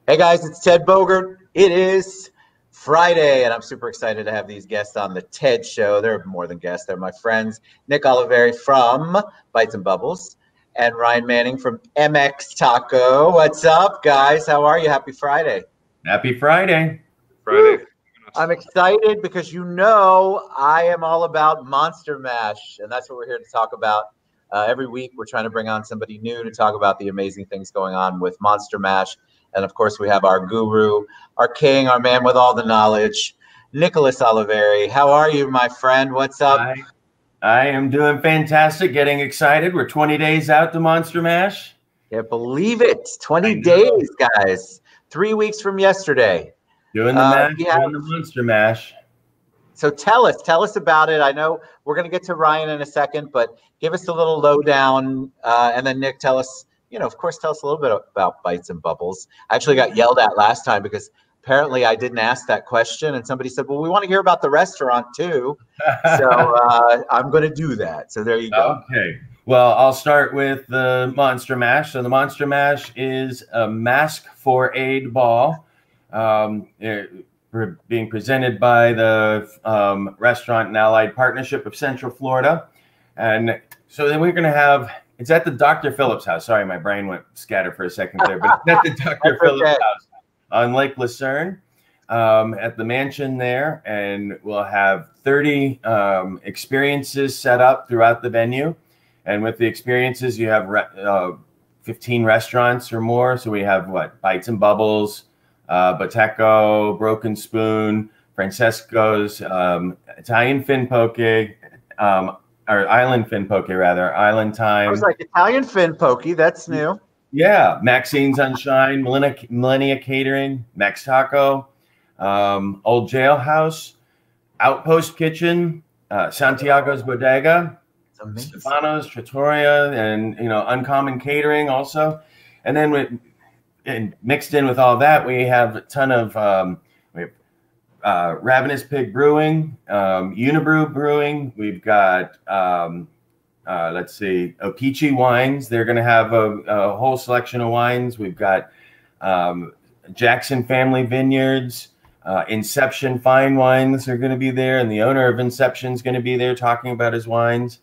Hey guys, it's Ted Bogert. It is Friday, and I'm super excited to have these guests on the TED Show. They're more than guests, they're my friends. Nick Olivieri from Bites and Bubbles, and Ryan Manning from MX Taco. What's up, guys? How are you? Happy Friday. Happy Friday. Friday. I'm excited because I am all about Monster Mash, and that's what we're here to talk about. Every week, we're trying to bring on somebody new to talk about the amazing things going on with Monster Mash. And of course, we have our guru, our king, our man with all the knowledge, Nicholas Olivieri. How are you, my friend? What's up? I am doing fantastic, getting excited. We're 20 days out to Monster Mash. Can't believe it. 20 days, guys. 3 weeks from yesterday. Doing the mash, doing the Monster Mash. So tell us about it. I know we're going to get to Ryan in a second, but give us a little lowdown. And then Nick, tell us, of course, tell us a little bit about Bites and Bubbles. I actually got yelled at last time because apparently I didn't ask that question. And somebody said, well, we want to hear about the restaurant too. So I'm going to do that. So there you go. Okay. Well, I'll start with the Monster Mash. So the Monster Mash is a mask for aid ball. Being presented by the Restaurant and Allied Partnership of Central Florida. And so then we're going to have, it's at the Dr. Phillips House. Sorry, my brain went scattered for a second there, but it's at the Dr. Phillips House on Lake Lucerne at the mansion there. And we'll have 30 experiences set up throughout the venue. And with the experiences, you have 15 restaurants or more. So we have Bites and Bubbles, Boteco, Broken Spoon, Francesco's, Italian Fin Poke, or Island Fin Poke rather, Island Time. I was like, Italian Fin Poke, that's new. Yeah, Maxine's Sunshine, Millennia Catering, Max Taco, Old Jailhouse, Outpost Kitchen, Santiago's Bodega, Stefano's Trattoria, and Uncommon Catering also. And then and mixed in with all that, we have a ton of Ravenous Pig Brewing, Unibrew Brewing. We've got, let's see, Okichi Wines. They're going to have a whole selection of wines. We've got Jackson Family Vineyards, Inception Fine Wines are going to be there, and the owner of Inception is going to be there talking about his wines.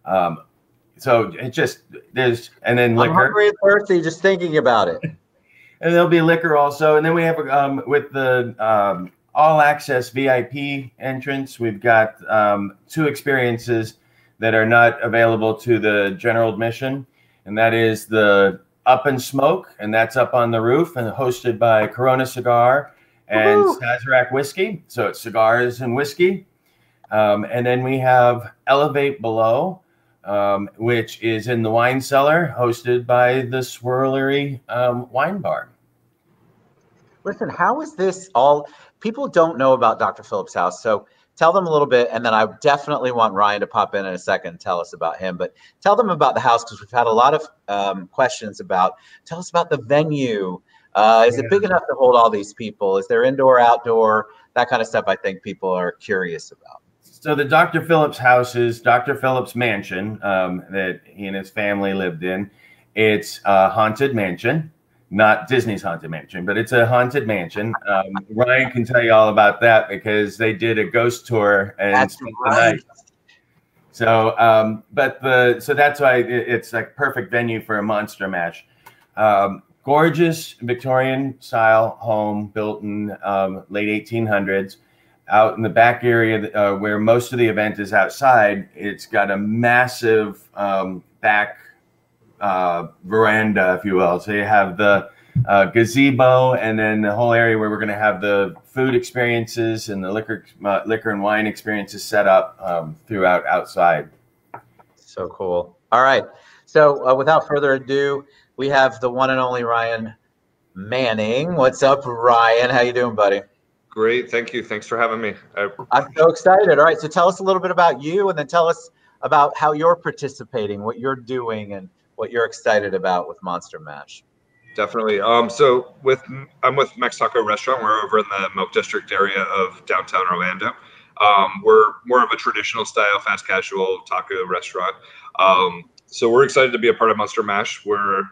So it just, and then liquor. I'm hungry and thirsty just thinking about it. And there'll be liquor also. And then we have, with the all access VIP entrance, we've got 2 experiences that are not available to the general admission. And that is the Up and Smoke, and that's up on the roof and hosted by Corona Cigar and Sazerac Whiskey. So it's cigars and whiskey. And then we have Elevate Below, which is in the wine cellar, hosted by the Swirlery Wine Bar. Listen, how is this all? People don't know about Dr. Phillips House, so tell them a little bit, and then I definitely want Ryan to pop in a second and tell us about him. But tell them about the house, because we've had a lot of questions about. Tell us about the venue. Is it big enough to hold all these people? Is there indoor, outdoor, that kind of stuff? I think people are curious about. So the Dr. Phillips House is Dr. Phillips' mansion that he and his family lived in. It's a haunted mansion. Not Disney's Haunted Mansion, but it's a haunted mansion. Ryan can tell you all about that because they did a ghost tour and spent the night. So, so that's why it's like perfect venue for a Monster Mash. Gorgeous Victorian style home built in late 1800s. Out in the back area where most of the event is outside, it's got a massive back veranda, if you will. So you have the gazebo, and then the whole area where we're going to have the food experiences and the liquor and wine experiences set up throughout outside. So cool. All right. So without further ado, we have the one and only Ryan Manning. What's up, Ryan? How you doing, buddy? Great. Thank you. Thanks for having me. I'm so excited. All right. So tell us a little bit about you, and then tell us about how you're participating, what you're doing, and what you're excited about with Monster Mash. Definitely. So I'm with Max Taco Restaurant. We're over in the Milk District area of downtown Orlando. We're more of a traditional style, fast casual taco restaurant. So we're excited to be a part of Monster Mash. We're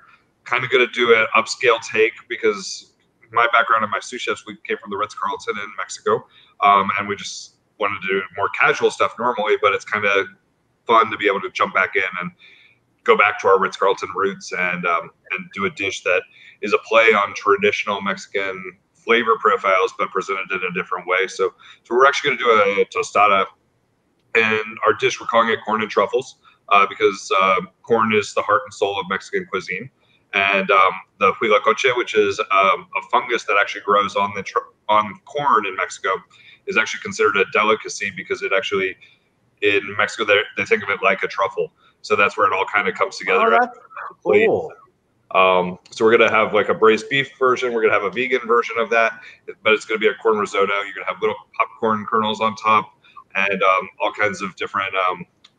kind of going to do an upscale take because my background and my sous chefs, we came from the Ritz-Carlton in Mexico, and we just wanted to do more casual stuff normally, but it's kind of fun to be able to jump back in and go back to our Ritz-Carlton roots and do a dish that is a play on traditional Mexican flavor profiles, but presented in a different way. So we're actually going to do a tostada, and our dish, we're calling it corn and truffles, because corn is the heart and soul of Mexican cuisine. And the huitlacoche, which is a fungus that actually grows on corn in Mexico, is actually considered a delicacy because it actually, in Mexico, they think of it like a truffle. So that's where it all kind of comes together. Oh, that's cool. So we're gonna have like a braised beef version. We're gonna have a vegan version of that, but it's gonna be a corn risotto. You're gonna have little popcorn kernels on top, and all kinds of different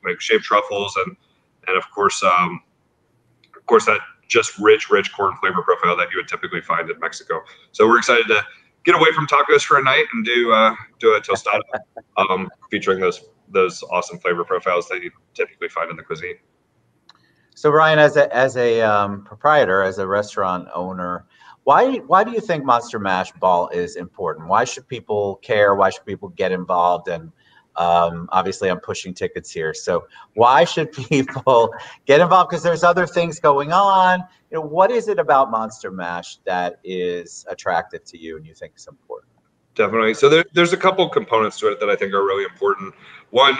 like shaved truffles, and of course that just rich corn flavor profile that you would typically find in Mexico. So we're excited to get away from tacos for a night and do a tostada, featuring those awesome flavor profiles that you typically find in the cuisine. So Ryan, as a proprietor, as a restaurant owner, why do you think Monster Mash Ball is important? Why should people care? Why should people get involved? And obviously, I'm pushing tickets here. So why should people get involved? Because there's other things going on. You know, what is it about Monster Mash that is attractive to you and you think is important? Definitely. So there's a couple components to it that I think are really important. One,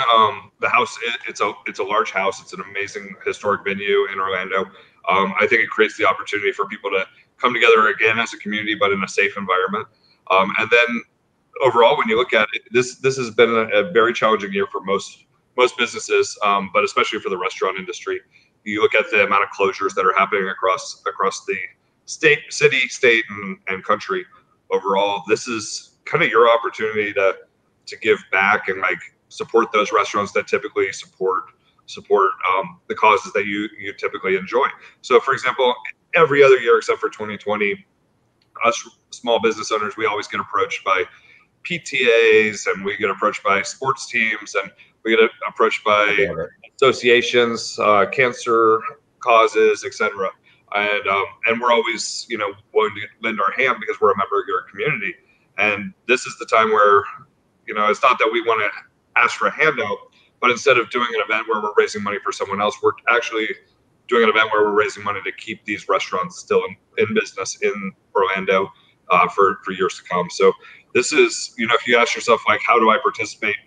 the house, it's a large house. It's an amazing historic venue in Orlando. I think it creates the opportunity for people to come together again as a community, but in a safe environment. And then overall, when you look at it, this has been a very challenging year for most businesses, but especially for the restaurant industry. You look at the amount of closures that are happening across the city, state, and country. Overall, this is kind of your opportunity to give back and like support those restaurants that typically support the causes that you typically enjoy. So, for example, every other year except for 2020, us small business owners, we always get approached by PTAs, and we get approached by sports teams, and we get approached by associations, cancer causes, etc. And we're always, willing to lend our hand because we're a member of your community. And this is the time where, it's not that we want to ask for a handout, but instead of doing an event where we're raising money for someone else, we're actually doing an event where we're raising money to keep these restaurants still in business in Orlando for years to come. So this is, if you ask yourself, like, how do I participate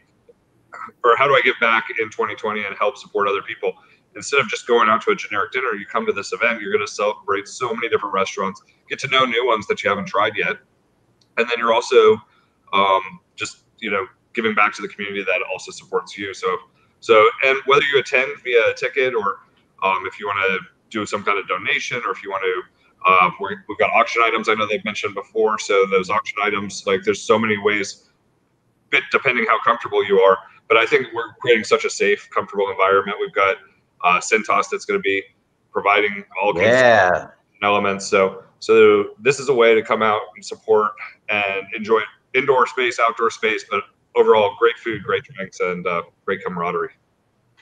or how do I give back in 2020 and help support other people? Instead of just going out to a generic dinner, you come to this event, you're going to celebrate so many different restaurants, get to know new ones that you haven't tried yet. And then you're also just, giving back to the community that also supports you. So, and whether you attend via a ticket or if you want to do some kind of donation, or if you want to, we've got auction items. I know they've mentioned before. So those auction items, like, there's so many ways, depending how comfortable you are. But I think we're creating such a safe, comfortable environment. We've got Cintas that's going to be providing all kinds of elements. So this is a way to come out and support and enjoy indoor space, outdoor space, but overall great food, great drinks, and great camaraderie.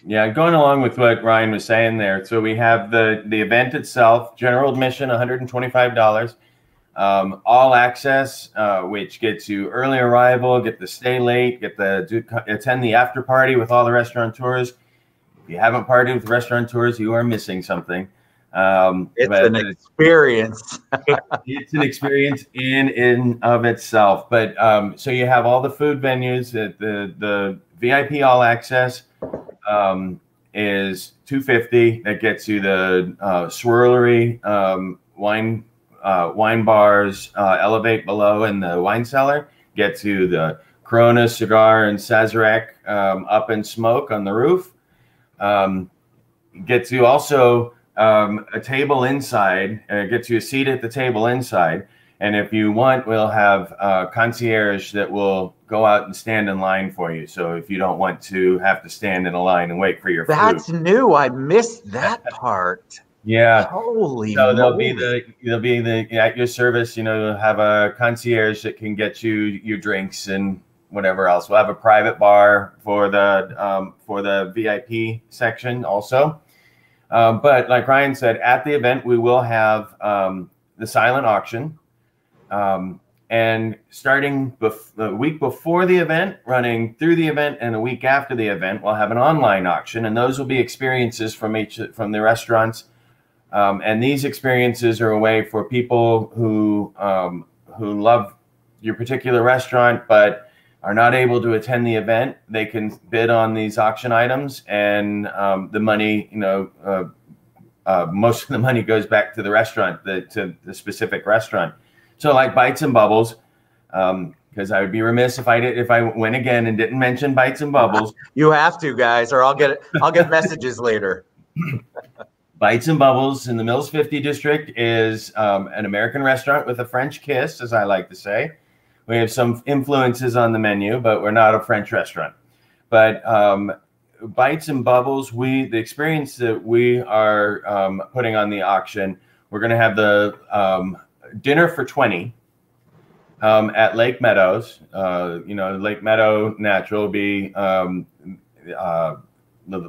Yeah, going along with what Ryan was saying there. So we have the event itself, general admission, $125. All access, which gets you early arrival, get to stay late, attend the after party with all the restaurateurs. If you haven't partied with restaurateurs, you are missing something. It's an experience. It's an experience in of itself. But so you have all the food venues. The VIP all access is $250. That gets you the swirlery, wine bars, elevate below in the wine cellar. Gets you the Corona cigar and Sazerac up in smoke on the roof. Gets you also a table inside. Gets you a seat at the table inside. And if you want, we'll have concierge that will go out and stand in line for you. So if you don't want to have to stand in a line and wait for your food. That's new. I missed that part. Yeah. Holy. So they'll be at your service. Have a concierge that can get you your drinks and whatever else. We'll have a private bar for the VIP section also. But like Ryan said, at the event we will have the silent auction. And starting the week before the event, running through the event, and a week after the event, we'll have an online auction, and those will be experiences from the restaurants. And these experiences are a way for people who love your particular restaurant but are not able to attend the event. They can bid on these auction items, and the money, most of the money goes back to the restaurant, to the specific restaurant. So like Bites and Bubbles, because I would be remiss if I went again and didn't mention Bites and Bubbles. You have to, guys, or I'll get messages later. Bites and Bubbles in the Mills 50 district is an American restaurant with a French kiss, as I like to say. We have some influences on the menu, but we're not a French restaurant. But Bites and Bubbles, the experience that we are putting on the auction, we're going to have the dinner for 20 at Lake Meadows. Lake Meadow Natural will be the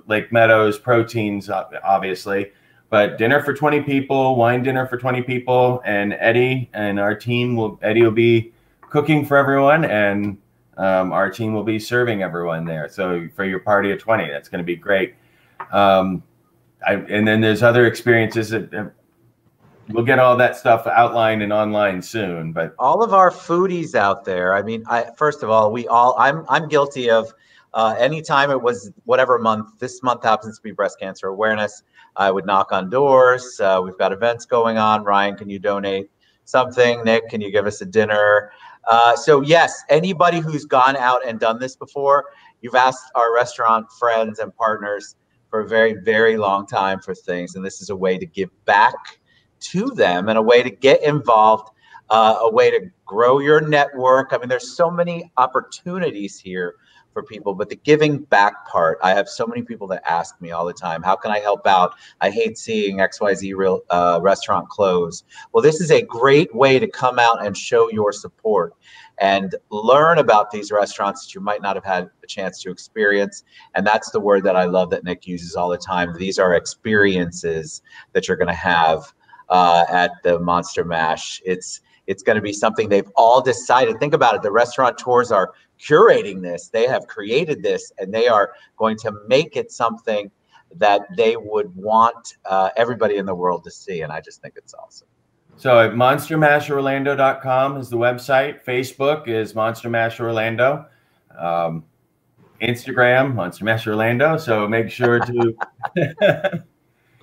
Lake Meadows proteins, obviously. But dinner for 20 people, wine dinner for 20 people, and Eddie and our team Eddie will be cooking for everyone, and our team will be serving everyone there. So for your party of 20, that's going to be great. And then there's other experiences that we'll get all that stuff outlined and online soon. But all of our foodies out there, I mean, first of all, I'm guilty of anytime it was whatever month. This month happens to be breast cancer awareness. I would knock on doors. We've got events going on. Ryan, can you donate something? Nick, can you give us a dinner? So yes, anybody who's gone out and done this before, you've asked our restaurant friends and partners for a very, very long time for things. And this is a way to give back to them and a way to get involved, a way to grow your network. I mean, there's so many opportunities here for people, but the giving back part, I have so many people that ask me all the time, how can I help out? I hate seeing XYZ restaurant close. Well, this is a great way to come out and show your support and learn about these restaurants that you might not have had a chance to experience. And that's the word that I love that Nick uses all the time. These are experiences that you're going to have at the Monster Mash. It's going to be something they've all decided. Think about it. The restaurateurs are curating this. They have created this, and they are going to make it something that they would want everybody in the world to see. And I just think it's awesome. So at monstermashorlando.com is the website. Facebook is Monster Mash Orlando. Instagram, Monster Mash Orlando. So make sure to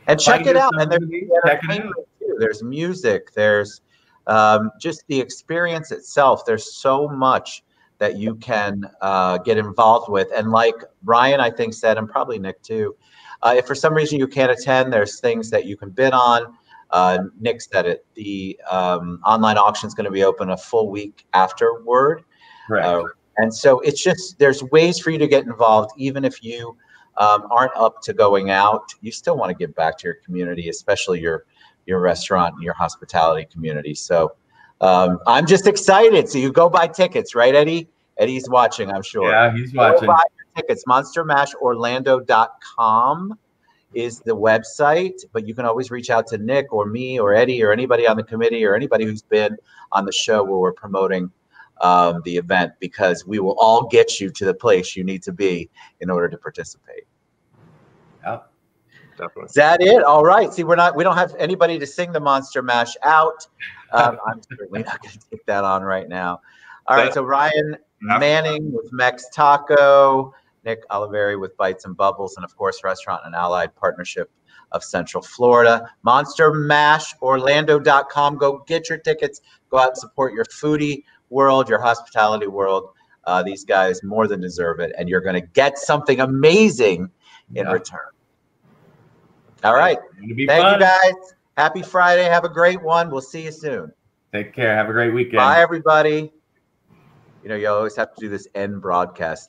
and check it out. And there's music. There's just the experience itself. There's so much that you can get involved with. And like Ryan, I think, said, and probably Nick too, if for some reason you can't attend, there's things that you can bid on. Nick said it. The online auction is going to be open a full week afterward. Right. And so it's just, there's ways for you to get involved, even if you aren't up to going out. You still want to give back to your community, especially your restaurant and your hospitality community. So I'm just excited. So you go buy tickets, right, Eddie? Eddie's watching, I'm sure. Yeah, he's watching. Go buy your tickets. MonsterMashOrlando.com is the website, but you can always reach out to Nick or me or Eddie or anybody on the committee or anybody who's been on the show where we're promoting the event, because we will all get you to the place you need to be in order to participate. Yeah. Definitely. Is that it? All right. See, we don't have anybody to sing the Monster Mash out. I'm certainly not going to take that on right now. All right. So Ryan Manning with Mex Taco, Nick Olivieri with Bites and Bubbles, and of course, Restaurant and Allied Partnership of Central Florida. MonsterMashOrlando.com. Go get your tickets. Go out and support your foodie world, your hospitality world. These guys more than deserve it, and you're going to get something amazing in return. All right. Thank you, guys. Happy Friday. Have a great one. We'll see you soon. Take care. Have a great weekend. Bye, everybody. You know, you always have to do this end broadcast thing.